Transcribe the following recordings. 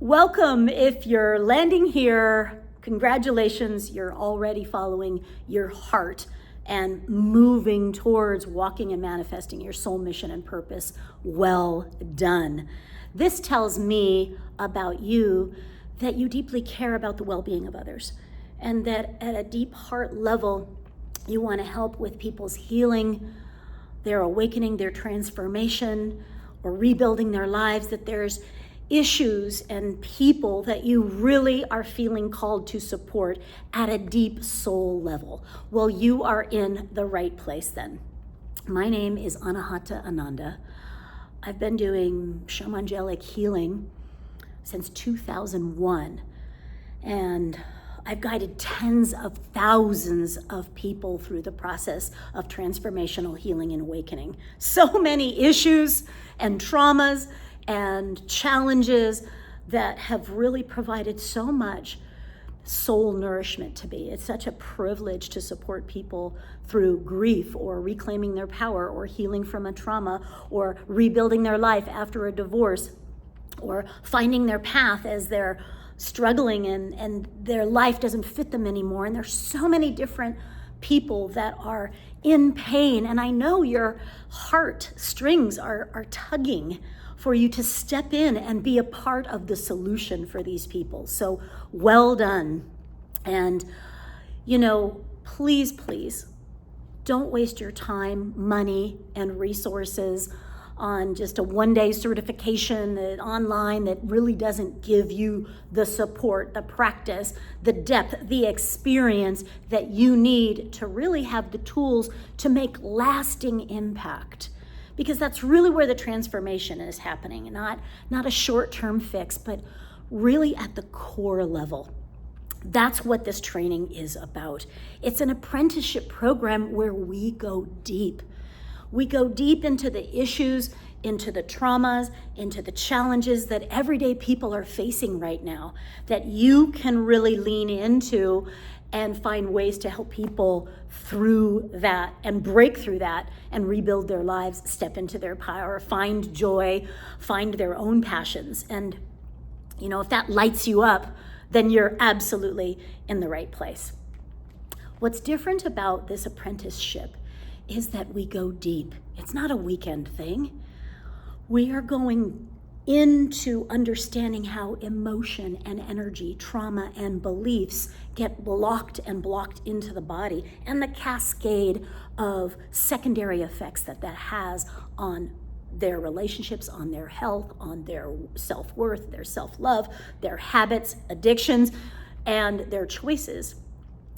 Welcome. If you're landing here, congratulations, you're already following your heart and moving towards walking and manifesting your soul mission and purpose. Well done. This tells me about you that you deeply care about the well-being of others, and that at a deep heart level, you want to help with people's healing, their awakening, their transformation, or rebuilding their lives, that there's issues and people that you really are feeling called to support at a deep soul level. Well, you are in the right place then. My name is Anahata Ananda. I've been doing Shamangelic healing since 2001, and I've guided tens of thousands of people through the process of transformational healing and awakening. So many issues and traumas and challenges that have really provided so much soul nourishment to me. It's such a privilege to support people through grief or reclaiming their power or healing from a trauma or rebuilding their life after a divorce or finding their path as they're struggling and their life doesn't fit them anymore. And there's so many different people that are in pain. And I know your heart strings are tugging for you to step in and be a part of the solution for these people. So well done. And, please, don't waste your time, money, and resources on just a one-day certification online that really doesn't give you the support, the practice, the depth, the experience that you need to really have the tools to make lasting impact. Because that's really where the transformation is happening, not a short-term fix, but really at the core level. That's what this training is about. It's an apprenticeship program where we go deep. We go deep into the issues, into the traumas, into the challenges that everyday people are facing right now, that you can really lean into and find ways to help people through that and break through that and rebuild their lives, step into their power, find joy, find their own passions. And, if that lights you up, then you're absolutely in the right place. What's different about this apprenticeship is that we go deep. It's not a weekend thing. We are going into understanding how emotion and energy, trauma and beliefs get blocked into the body, and the cascade of secondary effects that has on their relationships, on their health, on their self-worth, their self-love, their habits, addictions, and their choices.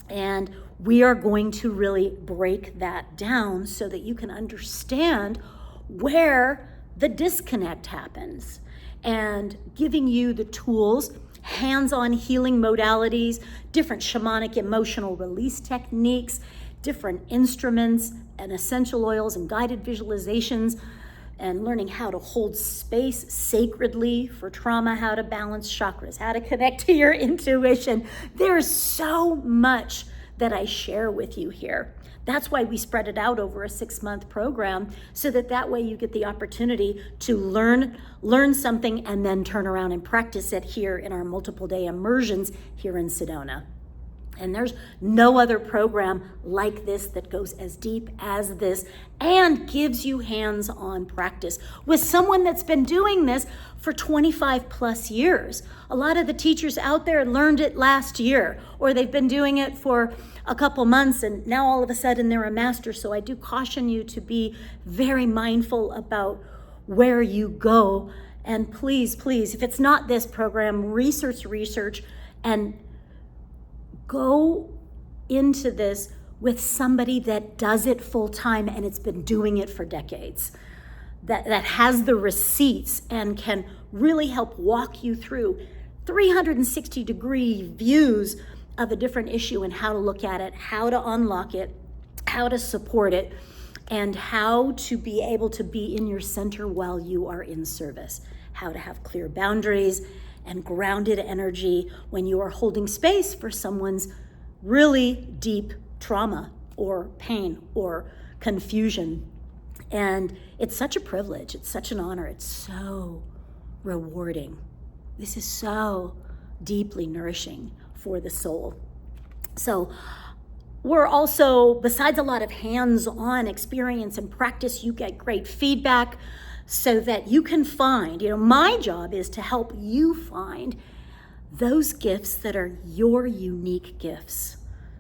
And we are going to really break that down so that you can understand where the disconnect happens, and giving you the tools, hands-on healing modalities, different shamanic emotional release techniques, different instruments and essential oils and guided visualizations, and learning how to hold space sacredly for trauma, how to balance chakras, how to connect to your intuition. There's so much that I share with you here. That's why we spread it out over a 6-month program, so that way you get the opportunity to learn something and then turn around and practice it here in our multiple day immersions here in Sedona. And there's no other program like this that goes as deep as this and gives you hands-on practice with someone that's been doing this for 25 plus years. A lot of the teachers out there learned it last year, or they've been doing it for a couple months and now all of a sudden they're a master. So I do caution you to be very mindful about where you go. And please, if it's not this program, research and go into this with somebody that does it full time and it's been doing it for decades, that has the receipts and can really help walk you through 360-degree views of a different issue and how to look at it, how to unlock it, how to support it, and how to be able to be in your center while you are in service, how to have clear boundaries and grounded energy when you are holding space for someone's really deep trauma or pain or confusion. And it's such a privilege, it's such an honor, it's so rewarding. This is so deeply nourishing for the soul. So we're also, besides a lot of hands-on experience and practice, you get great feedback so that you can find, my job is to help you find those gifts that are your unique gifts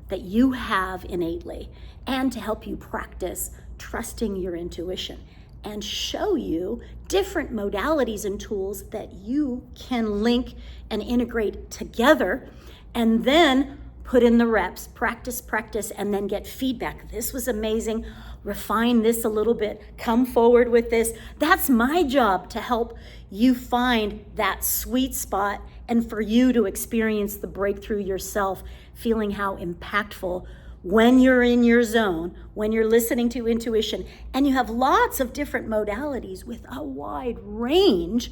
that you have innately, and to help you practice trusting your intuition and show you different modalities and tools that you can link and integrate together, and then put in the reps, practice, and then get feedback. This was amazing. Refine this a little bit. Come forward with this. That's my job, to help you find that sweet spot and for you to experience the breakthrough yourself, feeling how impactful when you're in your zone, when you're listening to intuition, and you have lots of different modalities with a wide range,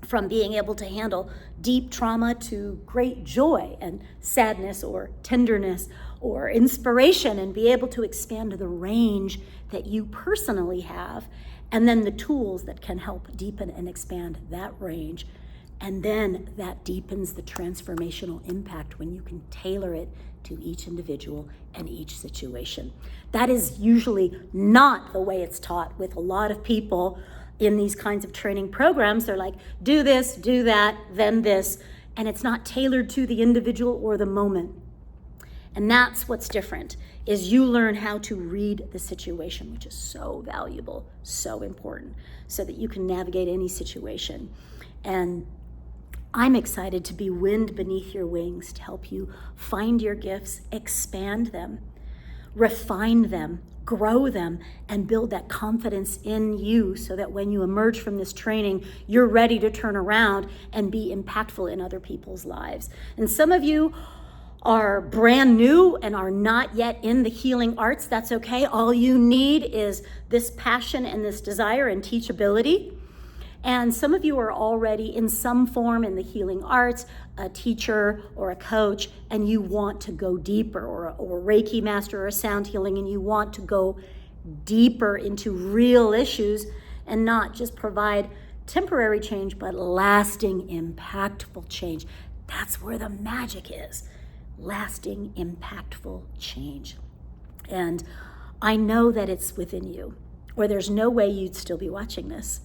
from being able to handle deep trauma to great joy and sadness or tenderness or inspiration, and be able to expand the range that you personally have, and then the tools that can help deepen and expand that range. And then that deepens the transformational impact when you can tailor it to each individual and each situation. That is usually not the way it's taught with a lot of people in these kinds of training programs. They're like, do this, do that, then this, and it's not tailored to the individual or the moment. And that's what's different, is you learn how to read the situation, which is so valuable, so important, so that you can navigate any situation. And I'm excited to be wind beneath your wings to help you find your gifts, expand them, refine them, grow them, and build that confidence in you, so that when you emerge from this training, you're ready to turn around and be impactful in other people's lives. And some of you are brand new and are not yet in the healing arts. That's okay. All you need is this passion and this desire and teachability. And some of you are already in some form in the healing arts, a teacher or a coach, and you want to go deeper, or a Reiki master or a sound healing, and you want to go deeper into real issues and not just provide temporary change, but lasting, impactful change. That's where the magic is. Lasting, impactful change. And I know that it's within you, or there's no way you'd still be watching this.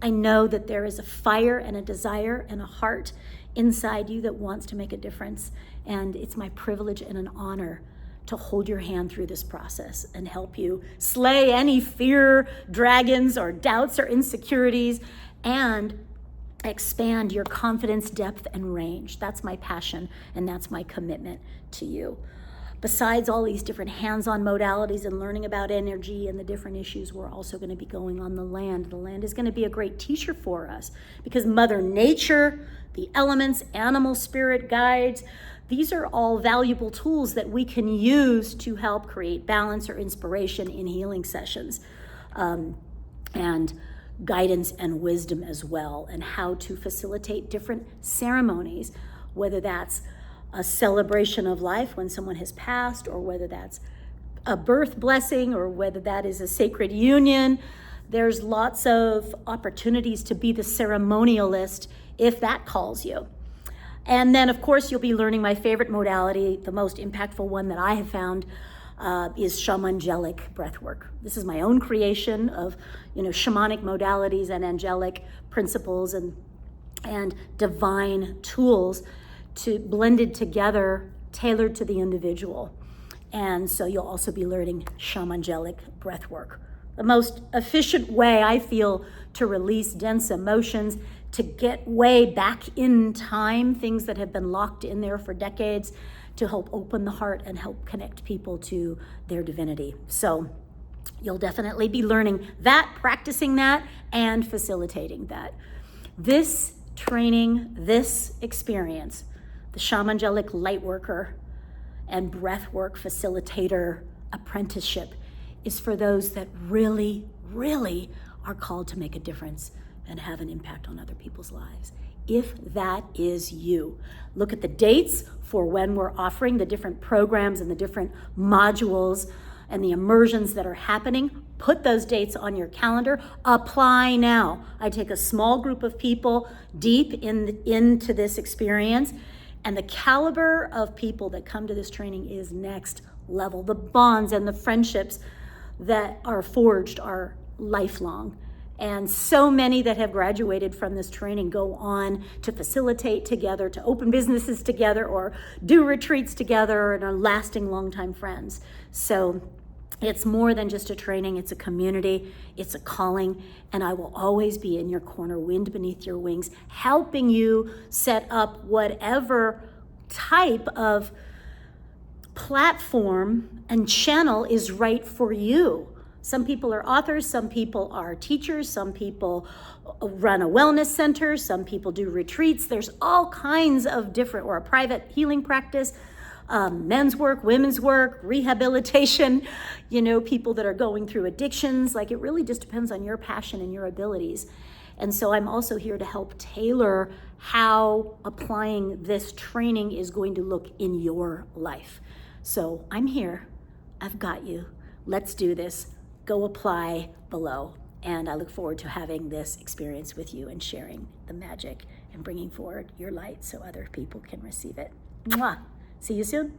I know that there is a fire and a desire and a heart inside you that wants to make a difference. And it's my privilege and an honor to hold your hand through this process and help you slay any fear, dragons, or doubts or insecurities, and expand your confidence, depth, and range. That's my passion, and that's my commitment to you. Besides all these different hands-on modalities and learning about energy and the different issues, we're also going to be going on the land. The land is going to be a great teacher for us, because Mother Nature, the elements, animal spirit guides, these are all valuable tools that we can use to help create balance or inspiration in healing sessions, and guidance and wisdom as well, and how to facilitate different ceremonies, whether that's a celebration of life when someone has passed, or whether that's a birth blessing, or whether that is a sacred union. There's lots of opportunities to be the ceremonialist if that calls you. And then, of course, you'll be learning my favorite modality, the most impactful one that I have found, is Shamangelic breathwork. This is my own creation of, shamanic modalities and angelic principles and divine tools to blended together, tailored to the individual. And so you'll also be learning Shamangelic breathwork, the most efficient way I feel to release dense emotions, to get way back in time, things that have been locked in there for decades, to help open the heart and help connect people to their divinity. So you'll definitely be learning that, practicing that, and facilitating that. This training, this experience, the Shamangelic Lightworker and Breathwork Facilitator Apprenticeship, is for those that really, really are called to make a difference and have an impact on other people's lives. If that is you, look at the dates for when we're offering the different programs and the different modules and the immersions that are happening. Put those dates on your calendar. Apply now. I take a small group of people deep into this experience, and the caliber of people that come to this training is next level. The bonds and the friendships that are forged are lifelong. And so many that have graduated from this training go on to facilitate together, to open businesses together, or do retreats together, and are lasting long-time friends. So it's more than just a training, it's a community, it's a calling, and I will always be in your corner, wind beneath your wings, helping you set up whatever type of platform and channel is right for you. Some people are authors, some people are teachers, some people run a wellness center, some people do retreats. There's all kinds of different, or a private healing practice, men's work, women's work, rehabilitation, people that are going through addictions. Like, it really just depends on your passion and your abilities. And so I'm also here to help tailor how applying this training is going to look in your life. So I'm here, I've got you. Let's do this. Go apply below. And I look forward to having this experience with you and sharing the magic and bringing forward your light so other people can receive it. Mwah. See you soon.